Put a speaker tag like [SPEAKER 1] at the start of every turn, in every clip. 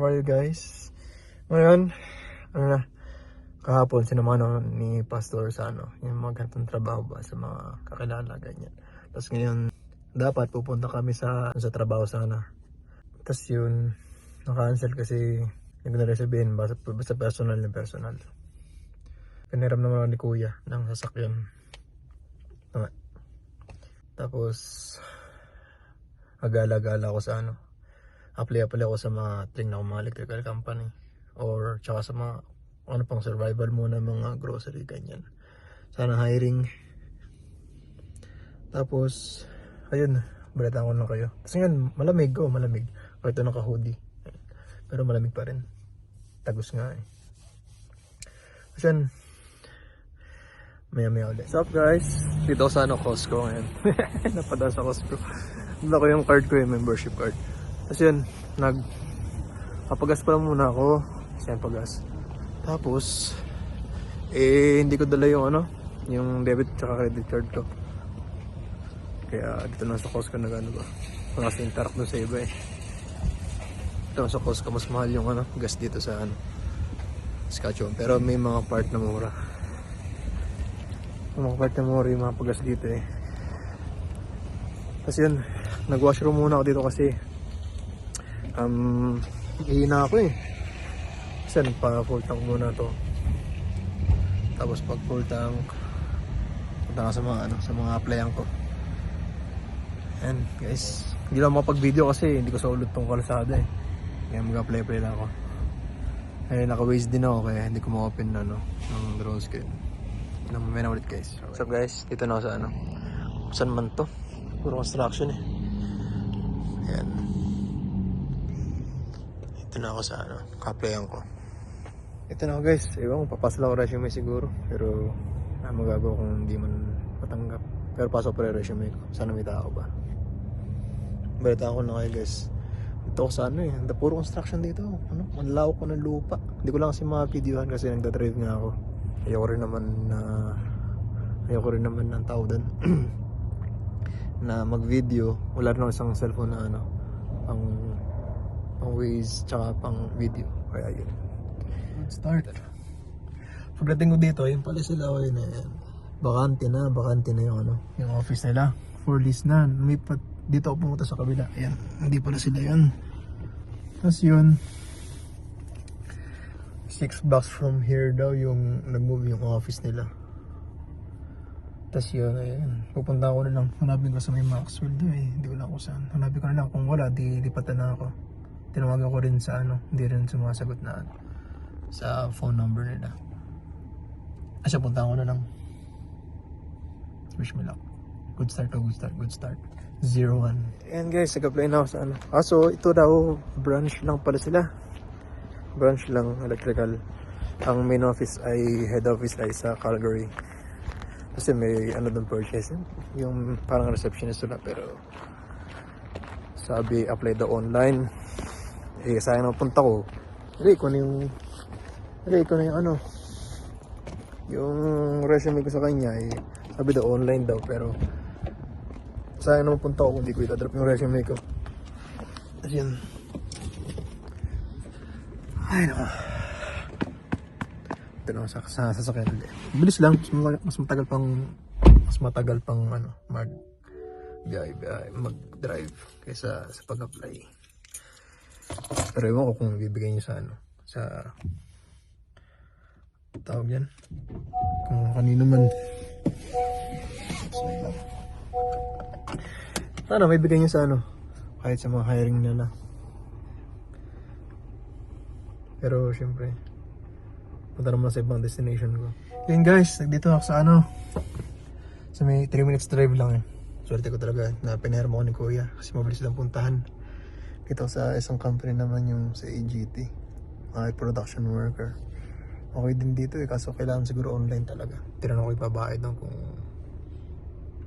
[SPEAKER 1] how are you guys? Ngayon, ano na, kahapon sinamahan ako ni Pastor sa yung mga ganitong trabaho ba sa mga kakilala, ganyan. Tapos ngayon, dapat pupunta kami sa trabaho sana. Tapos yun, na-cancel kasi hindi ko na rin sabihin, basta personal na personal. Piniram naman ako ni Kuya ng sasakyan. Tama. Tapos, agala-gala ako sa apply ako sa mga tingnan ko mga electrical company or tsaka sa mga pang survival muna, mga grocery ganyan. Sana hiring. Tapos ayun, balitaan ko lang kayo. Kasi ngayon malamig. Kahit ito naka-hoodie. Pero malamig pa rin. Tagos nga eh. Kasi yan, maya ulit. What's up guys? Dito ako sa Costco ngayon. Napadaan sa Costco. Wala ko yung card ko, yung membership card. Tapos yun, papagas pa lang muna ako. Kasi yan, pagas. Tapos, hindi ko dala yung debit tsaka credit card ko. Kaya dito lang sa Costco na gano'n ba. Kasi interact dun sa iba eh. Dito sa Costco, mas mahal yung gas dito sa Saskatchewan. Pero may mga part na mura. May mga part na mura yung mga pagas dito eh. Tapos yun, nag-washroom muna ako dito kasi hihina ako eh. Kasi pa full tank muna to. Tapos pag full tank, punta ka sa mga applyan ko. And guys, hindi lang makapag-video kasi hindi ko sa ulot tong kalsada eh. Kaya mag-apply lang ako. Ay, naka-waze din ako kaya hindi ko ma-open ng drone screen. Mamaya na ulit guys. What's up guys? Dito na ako sa saan man to? Puro construction eh. Ayan. Ito na ako sa ka-applyan ko. Ito na ako guys. Ewan ko, papasok ako resume siguro. Pero magagawa kung hindi man matanggap. Pero pasok pa rin resume ko. Sana may tao ba. Balita ko na kayo guys. Ito ako sa puro construction dito. Ang lawak ko ng lupa. Hindi ko lang kasi mga-videohan kasi nagdadrive nga ako. Ayoko rin naman ng tao doon. Na mag-video. Wala rin isang cellphone na pang ways tsaka pang video. Kaya yun. Let's start. Pagdating ko dito, yung pala sila o yun eh. Bakante na yung office nila. For list na. Lumipat dito ako pumunta sa kabila. Ayan, hindi pala sila yan. Tapos yun, 6 blocks from here daw yung nag-move yung office nila. Tapos yun, ayan, pupunta ko na lang. Hanapin ko sa may Maxwell doon eh. Hindi ko lang kung saan. Hanapin ko na lang. Kung wala, di lipatan na ako. Tinawagan ko rin sa hindi rin sumasagot na sa phone number nila. Asya, punta ko na lang. Wish me luck. Good start. 01. Ayan guys, nag-apply na ako sa so ito daw, branch lang pala sila. Branch lang, electrical. Ang main office ay, head office ay sa Calgary. Kasi may doon purchase. Yung parang receptionist na, pero sabi, apply daw online. Sayang na punta ko. Ready ko na yung yung resume ko sa kanya sabi daw online daw, pero sayang naman punta ko kung di ko itadrop yung resume ko. Tapos yun, ay nako, ito na sa sasakyan ulit. Bilis lang, mas matagal pang mag-drive kaysa sa pag-apply. Pero ewan ko kung bibigay nyo sa tawag yan, kung kanino man. Sana may bigay nyo sa kahit sa mga hiring nila. Pero syempre, punta naman sa ibang destination ko. Yun guys, nagdito ako sa sa may 3 minutes drive lang eh. Swerte ko talaga na pinahiram ako ni Kuya kasi mabilis lang puntahan. Dito sa isang company naman, yung sa AGT, production worker. Okay din dito eh, kaso kailangan siguro online talaga. Tinanong ko ipabayad kung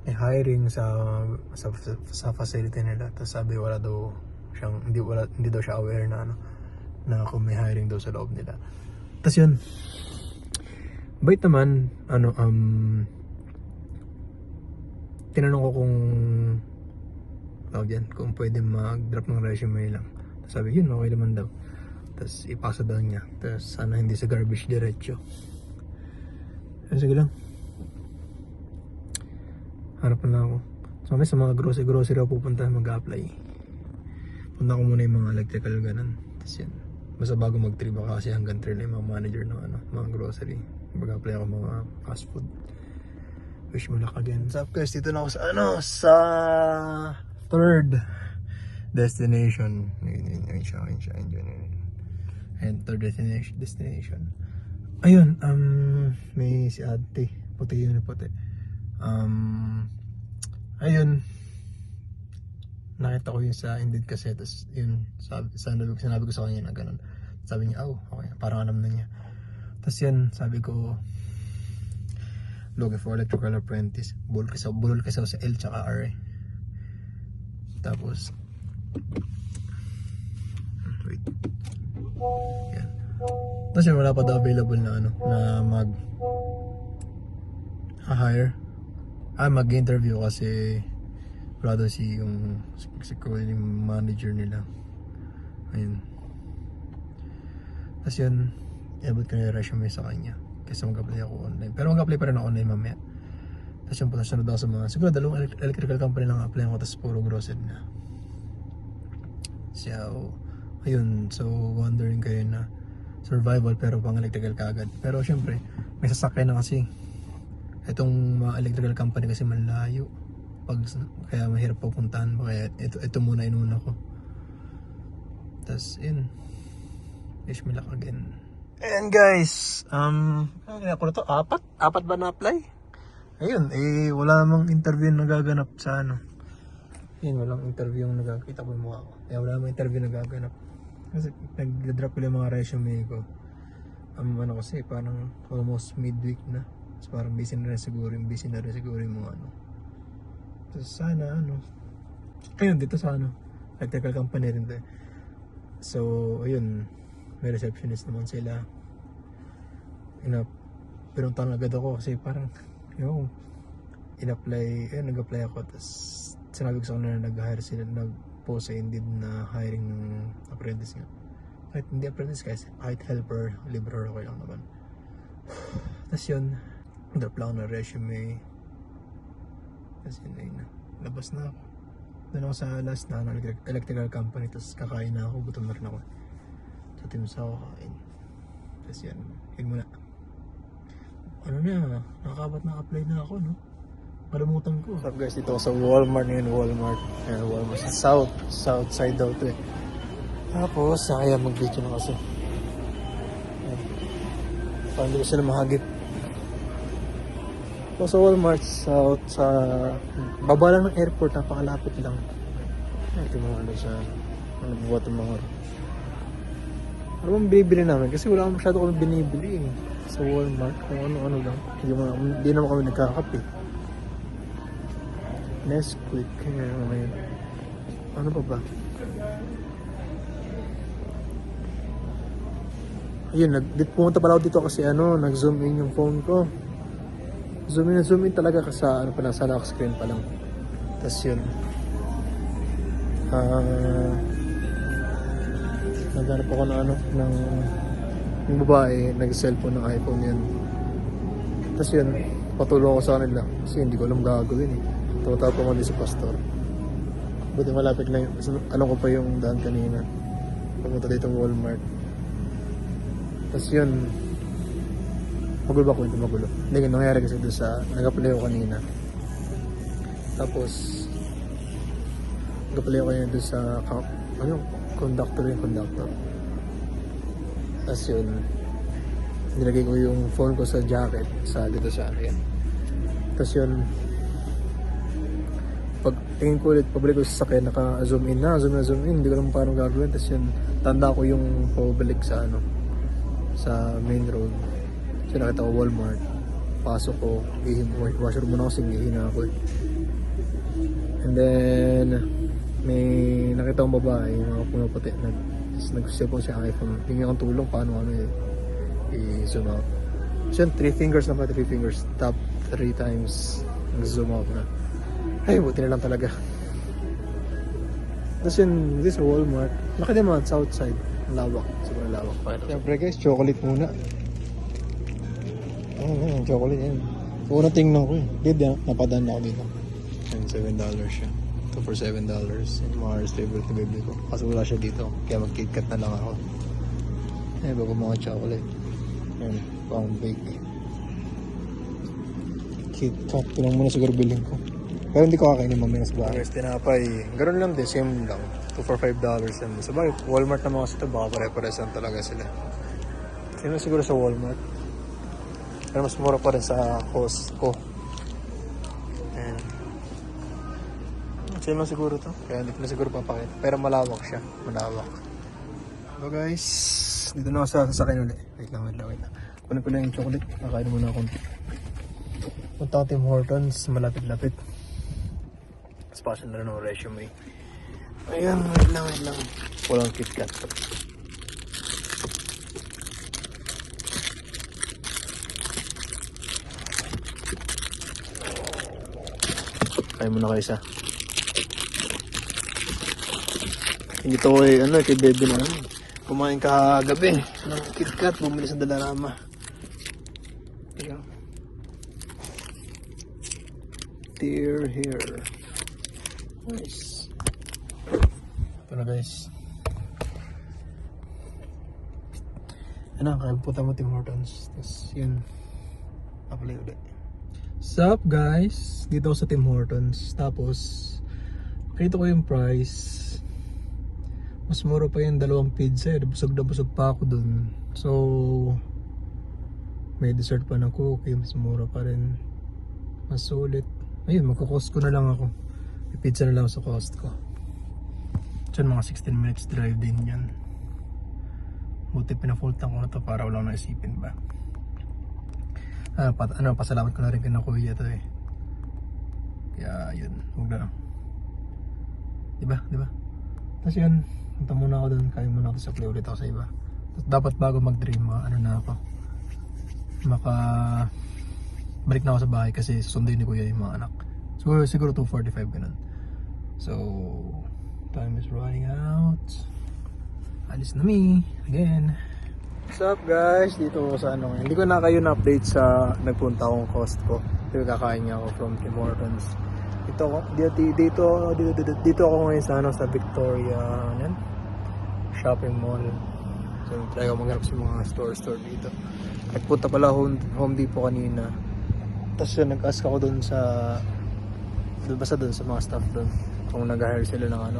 [SPEAKER 1] may hiring sa facility nila. Tapos sabi wala daw siyang, hindi daw siya aware na kung may hiring daw sa loob nila. Tapos yun, bait naman, tinanong ko kung pwede mag-drop ng resume lang. Tapos sabi yun, okay naman daw. Tapos ipasa daw niya. Tapos sana hindi sa garbage diretso. Sige lang. Harapan na ako. So may sa mga grocery ako pupunta mag-apply. Punta ko muna yung mga electrical ganun. Tapos yan. Basta bago mag-trip ako kasi hanggang 3 na yung mga manager ng mga grocery. Mag-apply ako mga fast food. Wish mo luck again. What's up guys? Dito na ako sa third destination. Ayun siya. And third destination. Ayun, may si ate. Puti yun, puti. Ayun. Nakita ko yun sa Indeed kasi. Tapos yun, sinabi ko sa kanya na ganun. Sabi niya, okay, parang alam na niya. Tapos yan, sabi ko, looking for electrical apprentice. Bulol kasi ako sa L tsaka R. Tapos, wait. Yan. Tapos yun, wala pa daw available na na hire. Mag-interview kasi wala daw yung manager nila. Ayun. Tapos yun, iabot ko na yung resume sa kanya. Kasi mag-apply ako online. Pero mag-apply pa rin ako online mamaya. Tapos yun, sunod ako sa mga, siguro dalawang electrical company lang apply ko. Tapos puro grocery na. So, ayun. So, wondering kayo na survival pero pang electrical kaagad. Pero syempre, may sasakyan na kasi. Itong mga electrical company kasi malayo. Kaya mahirap pupuntahan. Kaya ito muna inuna ko. Tapos, yun. Wish me luck again. And guys, ako na to, apat ba na-apply? Ayun, wala namang interview na nagaganap sa Ayun, walang interview yung nagkakita ko yung mukha ko. Kaya wala namang interview na nagaganap. Kasi nag-drop ko yung mga resume ko. Kasi parang almost midweek na. So parang busy na rin siguro yung mga Tapos sana ayun, dito sa electrical company rin tayo. So, ayun, may receptionist naman sila. Pinuntahan agad ako kasi parang nag-apply ako. Tapos sinabi ko sa kanila na nag-hire sila, nag-post sa Indeed na hiring ng apprentice nga. Kahit hindi apprentice guys, kahit helper, laborer, okay lang naman. Tapos yun, drop lang na resume. Tapos yun, labas na ako. Doon ako sa last na electrical company. Tapos kakain na ako, gutom na rin ako. Sa Teams ako kakain. Tapos yan, yun muna. Nakakabat na apply na ako, no? Kalimutan ko. What's up guys, dito ako sa Walmart ngayon. Walmart sa south side daw to eh. Tapos, kaya mag-video na kasi. Parang hindi ko sila mahagip. So, sa Walmart, sa baba lang ng airport, napakalapit lang. Ito mga sa buhat ng mga ano bang binibili namin? Kasi wala masyado kami binibili eh. Sa Walmart, kung ano-ano lang. Hindi naman kami nagkakape. Nesquik, ngayon. Ano pa ba? Ayun, pumunta pala ako dito kasi nag-zoom in yung phone ko. Zoom in talaga kasi sa lock screen pa lang. Tapos yun. Naghanap ako ng babae, nag-cellphone ng iPhone yan. Tapos yun, patulong ako sa kanila kasi hindi ko alam gagawin eh. Tumatapo ko din sa pastor. Buti malapit lang, alam ko pa yung daan kanina. Pumunta dito ng Walmart. Tapos yun, magulo ba kwento? Magulo. Hindi, nangyari kasi doon sa nag-apply ko kanina. Tapos nag-apply ko kanina doon sa conductor. Tapos yun, nilagay ko yung phone ko sa jacket dito sa yan. Tapos yun, pag tingin ko ulit, pabalik ko sa sakyan, naka-zoom in, hindi ko naman parang gagawin. Tapos yun, tanda ko yung pabalik sa main road. So nakita ko Walmart, pasok ko, washer muna ako, singihin na ako eh. And then may nakita akong babae, mga pumaputi, nag-cellphone siya iPhone. Tingin akong tulong paano i-zoom out. So yun, 3 fingers, top 3 times nag-zoom out na. Ay, buti na lang talaga. Tapos yun, this Walmart, laki din mga south side. Lawak. Sobrang lawak. Siyempre guys, chocolate muna. Ayun, chocolate yan. Una tingnan ko eh. Good yan. Napadaan na ako dito. And $7 siya. Ito for $7. Yung Mars favorite na baby ko. Kasi wala siya dito. Kaya mag-KitKat na lang ako. Eh, bago mga chocolate. Ayan, pound bake. KitKat. Ito lang muna siguro bilhin ko. Pero hindi ko kakainin mamaya sa bahay. Guys, tinapay. Ganun lang din. Same lang. 2 for $5 yan. Sa bagay, Walmart na mga sito. Baka pare-pares lang talaga sila. Sino siguro sa Walmart. Pero mas mura pa rin sa Costco. Ayan. Same lang siguro to. Kaya hindi ko na siguro papakita. Pero malawak siya. Malawak. So guys, dito na ako sa sasakyan ulit. Wait lang. Kunin ko lang yung chocolate. Kakain muna akong punta ako Tim Hortons. Malapit-lapit. Special na rin ang resume. Ayan, wait lang. Walang KitKat. Kain muna kayo isa. Hindi to kay baby na kumain kagabi ng KitKat, bumili sa Dalarama. Ayan. Dear here. Nice. Ito na guys. Ano, kaya pupunta mo Tim Hortons. Tapos yun, apply ulit. Sup guys? Dito ako sa Tim Hortons. Tapos, nakita ko yung price. Mas mura pa yung 2 pizza. Busog na busog pa ako dun. So, may dessert pa ng cookie. Mas mura pa rin. Mas sulit. Ayun, magko-Costco na lang ako. May pizza na lang sa Costco. Diyan mga 16 minutes drive din yan. Buti pinafoltan ko na to para wala na isipin ba. Pasalamat ko na rin kay na kuya to eh. Kaya yun, huwag na. Diba? Tapos yun, punta muna ako dun, kain muna ako sa play ulit ako sa iba. Tapos dapat bago mag-dream, na ako. Balik na ako sa bahay kasi susunduin ni kuya yung mga anak. Siguro 2:45 ganun. So, time is running out. Alis na me, again. What's up guys? Dito ako sa hindi ko na kayo na-update sa nagpunta akong Costco. Dito kakain niya ako from Tim Hortons. Dito ako ngayon sa Victoria shopping mall. So try ako maghanap sa mga store dito. Nagpunta pala Home Depot kanina. Tapos nag-ask ako dun sa mga staff dun kung nag-hire sila ng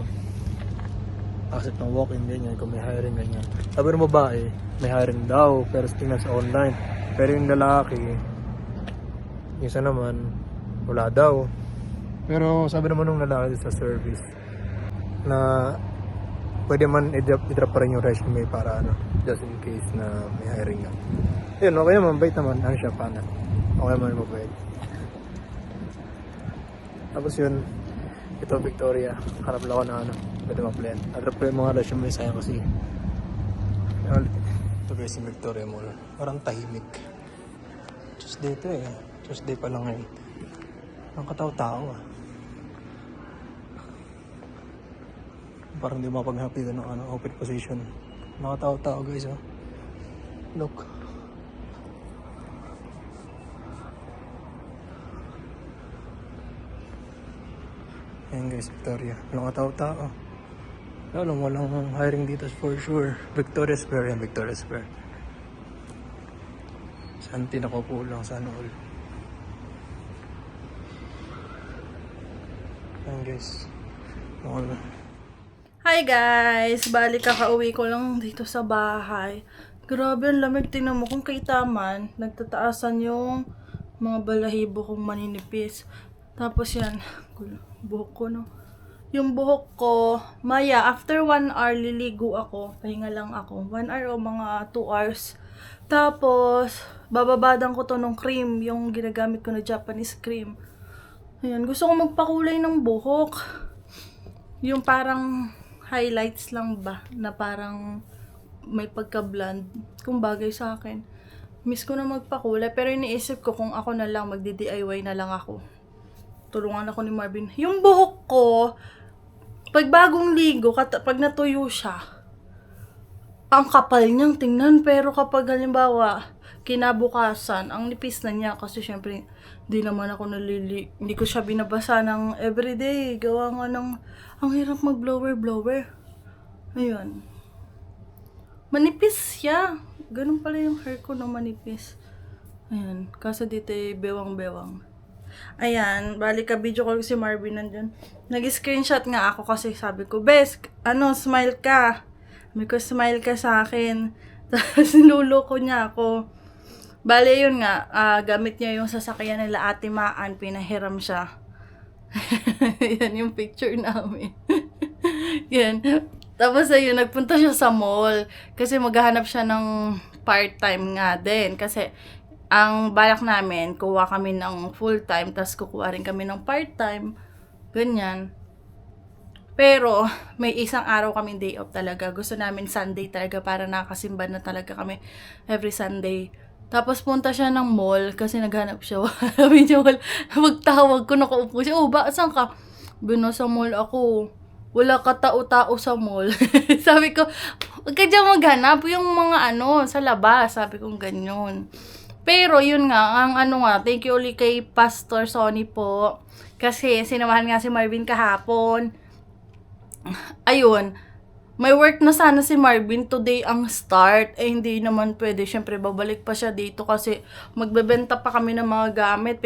[SPEAKER 1] accept ng walk-in ganyan, kung may hiring ganyan. Sabi ng babae, may hiring daw, pero tingnan sa online. Pero yung lalaki, yung isa naman, wala daw. Pero sabi naman ng lalaki sa service, na pwede man i-drop pa rin yung resume para just in case na may hiring nga. Yun, okay naman, bait naman, siya pana. Okay naman mabait. Tapos yun, ito Victoria, harap lang ako na pwede ma-plan. Harap ko yung mga resume sa'yo kasi ito guys yung Victoria Mall. Parang tahimik. Tuesday ito eh. Tuesday pa lang ngayon. Ang katao-tao Parang di mapaghapitan ng open position. Mga tao-tao guys Look. Ayan guys, Victoria. Walang tao-tao. Walang hiring dito for sure. Victoria Square yan, Victoria Square. Saan tinakaupo lang, sana all. Ayan guys.
[SPEAKER 2] Hi guys! Bali kakauwi ko lang dito sa bahay. Grabe ang lamig. Tingnan mo kung kita man. Nagtataasan yung mga balahibo kong maninipis. Tapos yan. Buhok ko Yung buhok ko, after 1 hour liligo ako. Pahinga lang ako. 1 hour o mga 2 hours. Tapos, bababadan ko to ng cream. Yung ginagamit ko na Japanese cream. Ayan, gusto ko magpakulay ng buhok. Yung parang highlights lang ba, na parang may pagka-blonde, kung bagay sa akin. Miss ko na magpakulay, pero iniisip ko kung ako na lang, magdi-DIY na lang ako. Tulungan ako ni Marvin. Yung buhok ko, pag bagong ligo, pag natuyo siya, ang kapal niyang tingnan, pero kapag halimbawa, kinabukasan, ang nipis na niya kasi syempre, di naman ako hindi ko siya binabasa ng everyday. Gawa nga ng, ang hirap mag-blower. Ayun. Manipis siya. Ganun pala yung hair ko na manipis. Ayan. Kaso dito bewang-bewang. Ayan. Balik ka video call si Marvin nandyan. Nag-screenshot nga ako kasi sabi ko, Bes, smile ka. Sabi ko, smile ka sa akin. Tapos niluloko niya ako. Bale yun nga, gamit niya yung sasakyan nila Ate Maan, pinahiram siya. Yan yung picture namin. Yan. Tapos ayun, nagpunta siya sa mall kasi maghahanap siya ng part-time nga din. Kasi ang balak namin, kuha kami ng full-time, tapos kukuha rin kami ng part-time. Ganyan. Pero, may isang araw kami day off talaga. Gusto namin Sunday talaga para nakasimba na talaga kami every Sunday. Tapos punta siya ng mall kasi naghanap siya. Sabi niya, magtawag ko, nakaupo siya. Oh, saan ka? Sa mall ako. Wala ka tao-tao sa mall. Sabi ko, huwag ka dyan maghanap. Yung mga sa labas. Sabi ko, ganyan. Pero yun nga, thank you ulit kay Pastor Sonny po. Kasi sinamahan nga si Marvin kahapon. Ayun, may work na sana si Marvin, today ang start. Hindi naman pwede, syempre babalik pa siya dito kasi magbebenta pa kami ng mga gamit.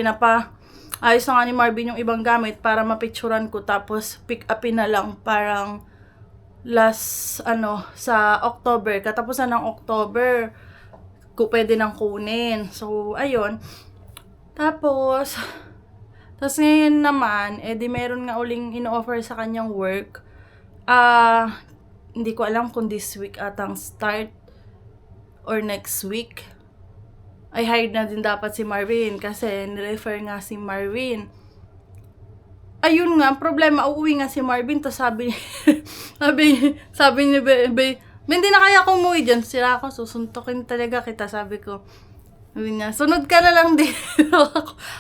[SPEAKER 2] Ayos na nga ni Marvin yung ibang gamit para mapicturan ko, tapos pick upin na lang parang last, sa October, katapusan ng October, pwede nang kunin. So, ayun. Tapos ngayon naman, di meron nga uling ino-offer sa kanyang work. Hindi ko alam kung this week atang start or next week. Ay, hired na din dapat si Marvin kasi nirefer nga si Marvin. Ayun nga, problema, uuwi nga si Marvin, to sabi niya, hindi na kaya ko umuwi dyan. Sira ako, susuntukin talaga kita, sabi ko. Sabi niya, sunod ka na lang din.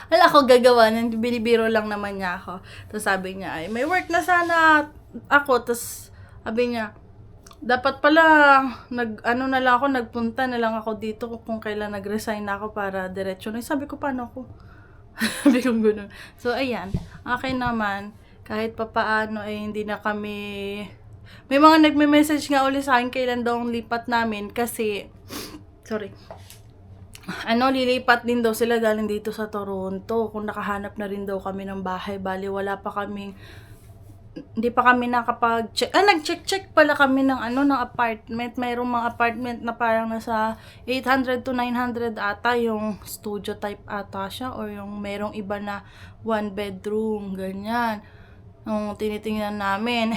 [SPEAKER 2] Wala ako gagawa, binibiro lang naman niya ako. Tapos sabi niya, ay, may work na sana ako. Tapos sabi niya, dapat pala, nagpunta na lang ako dito kung kailan nag-resign na ako para diretso na. Sabi ko, paano ako? Sabi ko gano'n. So, ayan. Akin naman, kahit papaano, hindi na kami... May mga nagme-message nga ulit sa akin kailan daw ang lipat namin kasi... Sorry. Lilipat din daw sila galing dito sa Toronto. Kung nakahanap na rin daw kami ng bahay. Bali, hindi pa kami nakapag-check. Nag-check pala kami ng ng apartment. Mayroong mga apartment na parang nasa 800 to 900 ata, yung studio type ata siya, or yung merong iba na 1 bedroom, ganyan. Yung tinitingnan namin.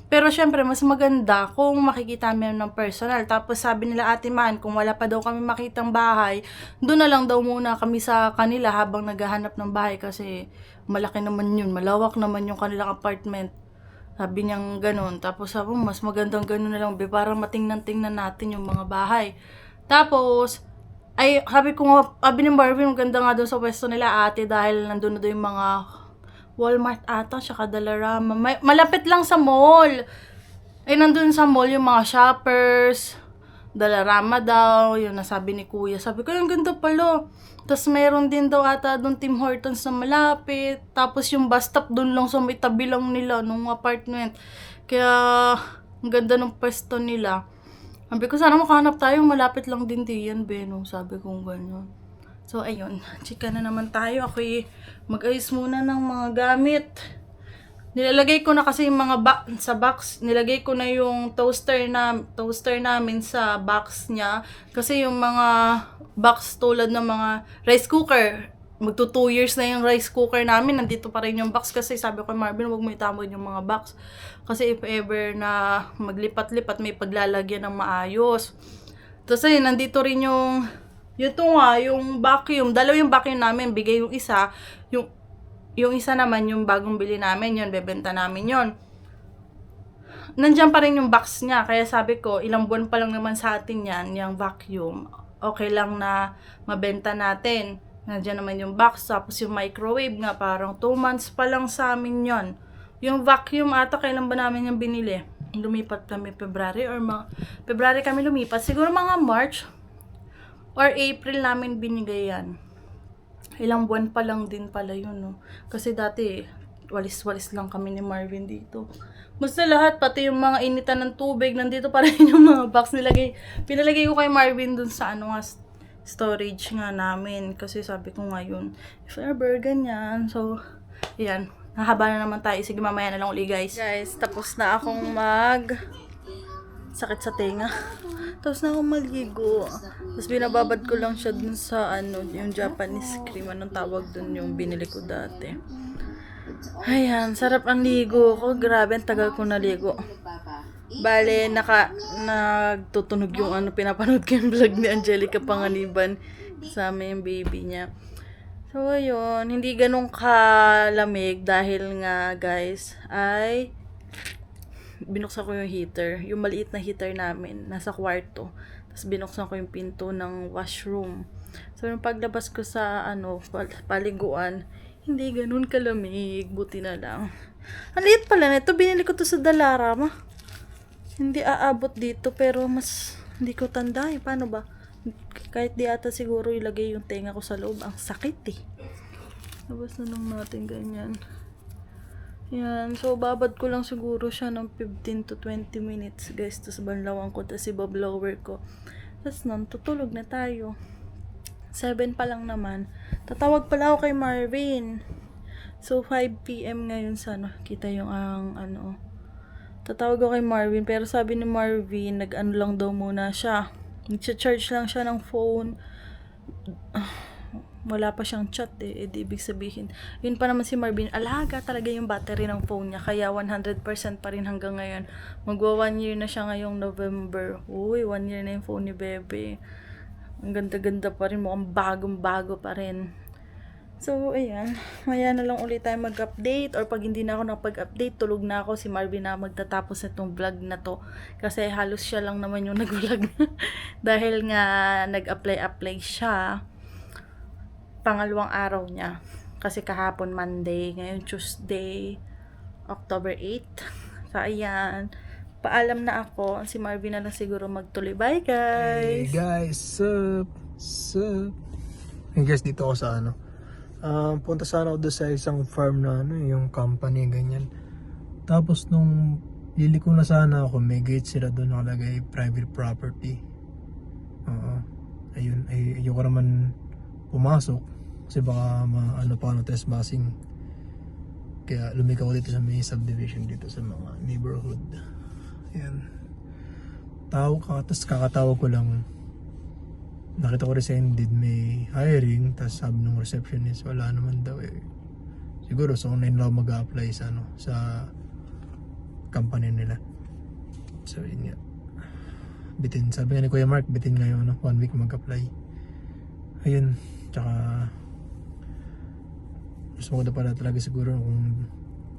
[SPEAKER 2] Pero syempre, mas maganda kung makikita namin ng personal. Tapos sabi nila Ate Man, kung wala pa daw kami makitang bahay, doon na lang daw muna kami sa kanila habang naghahanap ng bahay kasi malaki naman yun, malawak naman yung kanilang apartment. Sabi niyang ganun. Tapos sabi mo, mas magandang ganun na lang, para matingnan-tingnan natin yung mga bahay. Tapos, sabi ni Marvin, maganda nga doon sa pwesto nila ate dahil nandun na doon yung mga Walmart ata, saka Dollarama. Malapit lang sa mall. Nandun sa mall yung mga shoppers, Dollarama daw, yung nasabi ni Kuya. Sabi ko, yung ganda pala. Tapos meron din daw ata doon Tim Hortons na malapit. Tapos yung bus stop doon lang sa may tabi lang nila nung apartment. Kaya, ang ganda ng pwesto nila. Sabi ko, sana makahanap tayo, malapit lang din diyan, Beno. Sabi ko gano'n. So, ayun. Chika na naman tayo. Ako'y mag-ayos muna ng mga gamit. Nilalagay ko na kasi yung mga sa box. Nilagay ko na yung toaster namin sa box niya. Kasi yung mga box tulad ng mga rice cooker, magto 2 years na yung rice cooker namin. Nandito pa rin yung box kasi sabi ko, Marvin, huwag mo itamon yung mga box. Kasi if ever na maglipat-lipat, may paglalagyan ng maayos. Tapos ayun, nandito rin yung vacuum. Dalawa yung vacuum namin. Bigay yung isa. Yung isa naman, yung bagong bili namin, yun, bebenta namin yun. Nandiyan pa rin yung box niya. Kaya sabi ko, ilang buwan pa lang naman sa atin yan, yung vacuum. Okay lang na mabenta natin. Nandiyan naman yung box. Tapos yung microwave nga, parang 2 months pa lang sa amin yon. Yung vacuum ata, kailan ba namin yung binili? lumipat kami February or February kami lumipat. Siguro mga March or April namin binigay yan. Ilang buwan pa lang din pala yun, no? Kasi dati, walis-walis lang kami ni Marvin dito. Basta lahat, pati yung mga initan ng tubig, nandito pa rin yung mga box pinalagay ko kay Marvin dun sa ano nga, storage nga namin. Kasi sabi ko ngayon, if ever, ganyan. So, ayan. Nahaba na naman tayo. Sige, mamaya na lang uli, guys. Guys, tapos na akong sakit sa tenga. Tapos na akong maligo. Tapos binababad ko lang siya dun sa yung Japanese cream. Anong tawag dun yung binili ko dati. Ayan, sarap ang ligo ko. Grabe, ang tagal ko naligo. Bale, nagtutunog yung pinapanood ko yung vlog ni Angelica Panganiban sa amin yung baby niya. So, ayun, hindi ganun kalamig dahil nga, guys, ay binuksan ko yung heater. Yung maliit na heater namin, nasa kwarto. Tapos binuksan ko yung pinto ng washroom. So, yung paglabas ko sa, paliguan, hindi ganun kalamig. Buti na lang. Ang liit pala nito. Binili ko to sa Dalarama. Hindi aabot dito, pero mas hindi ko tanda eh. Paano ba? Kahit di ata siguro ilagay yung tenga ko sa loob. Ang sakit eh. Labas na lang natin ganyan. Yan. So, babad ko lang siguro siya ng 15 to 20 minutes, guys. Tapos banlawan ko. Tapos ibablower ko. Tapos nun, tutulog na tayo. 7 pa lang naman. Tatawag pala ako kay Marvin. So, 5 PM ngayon sana. Kita yung tatawag ako kay Marvin. Pero sabi ni Marvin, nag-ano lang daw muna siya. Nag-charge lang siya ng phone. Wala pa siyang chat eh. Di ibig sabihin. Yun pa naman si Marvin. Alaga talaga yung battery ng phone niya. Kaya 100% pa rin hanggang ngayon. Magwa 1 year na siya ngayong November. Uy, 1 year na yung phone ni Bebe. Ang ganda-ganda pa rin. Mukhang bagong-bago pa rin. So, ayan. Maya na lang ulit tayo mag-update. Or pag hindi na ako nakapag-update, tulog na ako. Si Marvin na magtatapos na itong vlog na to. Kasi halos siya lang naman yung nag-vlog. Dahil nga nag-apply siya. Pangalawang araw niya. Kasi kahapon Monday. Ngayon Tuesday, October 8. So, ayan. Paalam na ako. Si Marvin na lang siguro magtuloy. Bye, guys!
[SPEAKER 1] Hey guys, sup? Hey guys, dito ako sa punta sana ako doon sa isang farm na yung company, ganyan. Tapos nung liliko na sana ako, may gate sila doon nakalagay, private property. Ayun, ayoko naman pumasok kasi baka trespassing. Kaya lumikaw ako dito sa may subdivision dito sa mga neighborhood. Ayan. Tapos kakatawag ko lang. Nakita ko rin sa Indeed may hiring. Tapos sabi ng receptionist, wala naman daw eh. Siguro sa online lang mag-a-apply sa company nila. So yun nga. Bitin. Sabi nga ni Kuya Mark, bitin ngayon 1 week mag-apply. Ayun. Tsaka mas maganda pala talaga siguro kung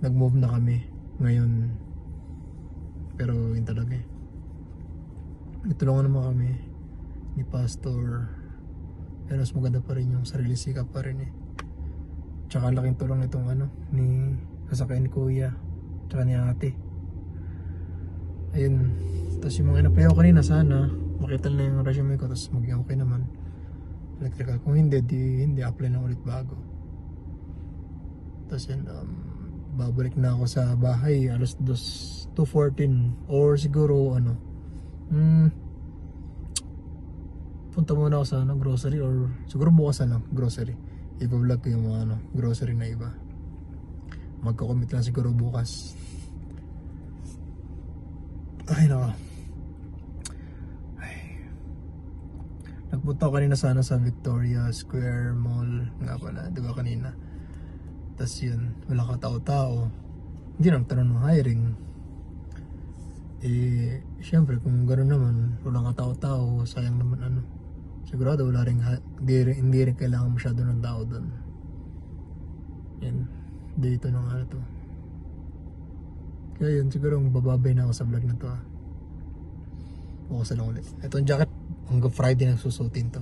[SPEAKER 1] nag-move na kami ngayon. Pero yun talaga eh. Nagtulungan naman kami ni Pastor. Pero mas maganda pa rin yung sarili sikap pa rin eh. Tsaka laking tulong itong ni sasakyan ni Kuya. Tsaka ni Ate. Ayun. Tapos yung mga inapply ko kanina, sana makita na yung resume ko. Tapos maging okay naman. Electrical. Kung hindi, hindi apply na ulit bago. Tapos yun, babalik na ako sa bahay alas 2:14 or siguro punta muna ako sa grocery or siguro bukas na lang grocery. I-vlog ko yung mga grocery na iba. Magko-commit lang siguro bukas. Ay nako. Nagpunta ako kanina sana sa Victoria Square Mall nga pala, di ba kanina? Tas yun, wala ka tao-tao. Hindi lang tanong ng hiring. Eh, syempre kung gano'n naman, wala ka tao-tao, sayang naman sigurado wala rin, hindi rin kailangan masyado ng tao doon. Yan, dito ng to. Kaya yun, siguro bababay na ako sa vlog na to Bukas na lang ulit. Itong jacket, hanggang Friday na susutin to.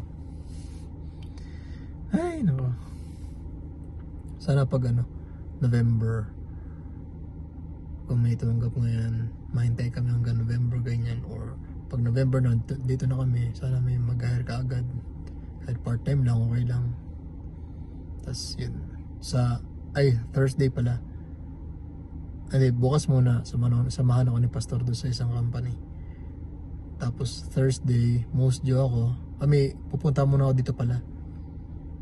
[SPEAKER 1] Ay, nako. Sana pag November kung may tumanggap ngayon, mahintay kami hanggang November ganyan, or pag November na dito na kami, sana may mag-hire ka agad, kahit part-time lang, okay lang. Tas yun, Thursday pala, bukas muna samahan ako ni Pastor doon sa isang company. Tapos Thursday, Mosjo ako. Pupunta muna ako dito pala.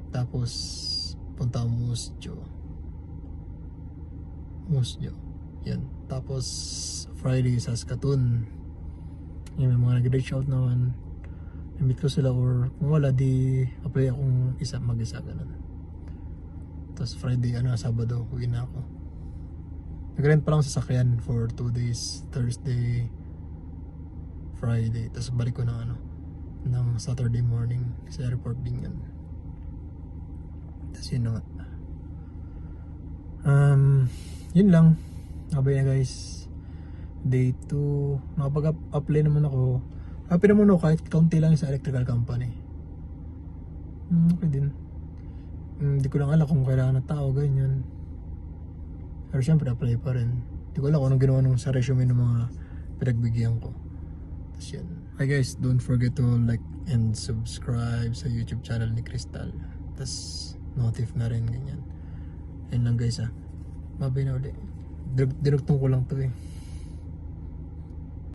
[SPEAKER 1] Tapos punta ako Mosjo. Yan. Tapos Friday, Saskatoon. Yung may mga nag-reach out naman. I-meet ko sila, or kung wala, di apply akong mag-isa ganun. Tapos Friday, Sabado, uwi na ako. Nag-rent pa lang sa sasakyan for 2 days. Thursday, Friday. Tapos balik ko ng Saturday morning sa airport din yan. Tapos yun na nga. Yun lang. Abay na guys. Day 2. Nakapag-apply naman ako. Happy naman ako kahit kaunti lang sa electrical company. Okay din. Hindi ko lang alam kung kailangan na tao, ganyan. Pero syempre apply pa rin. Hindi ko alam kung anong ginawa sa resume ng mga pinagbigyan ko. Tapos yan. Hi guys, don't forget to like and subscribe sa YouTube channel ni Crystal. Tapos notif na rin, ganyan. Yan lang guys Mabay na ulit. Dinugtong ko lang to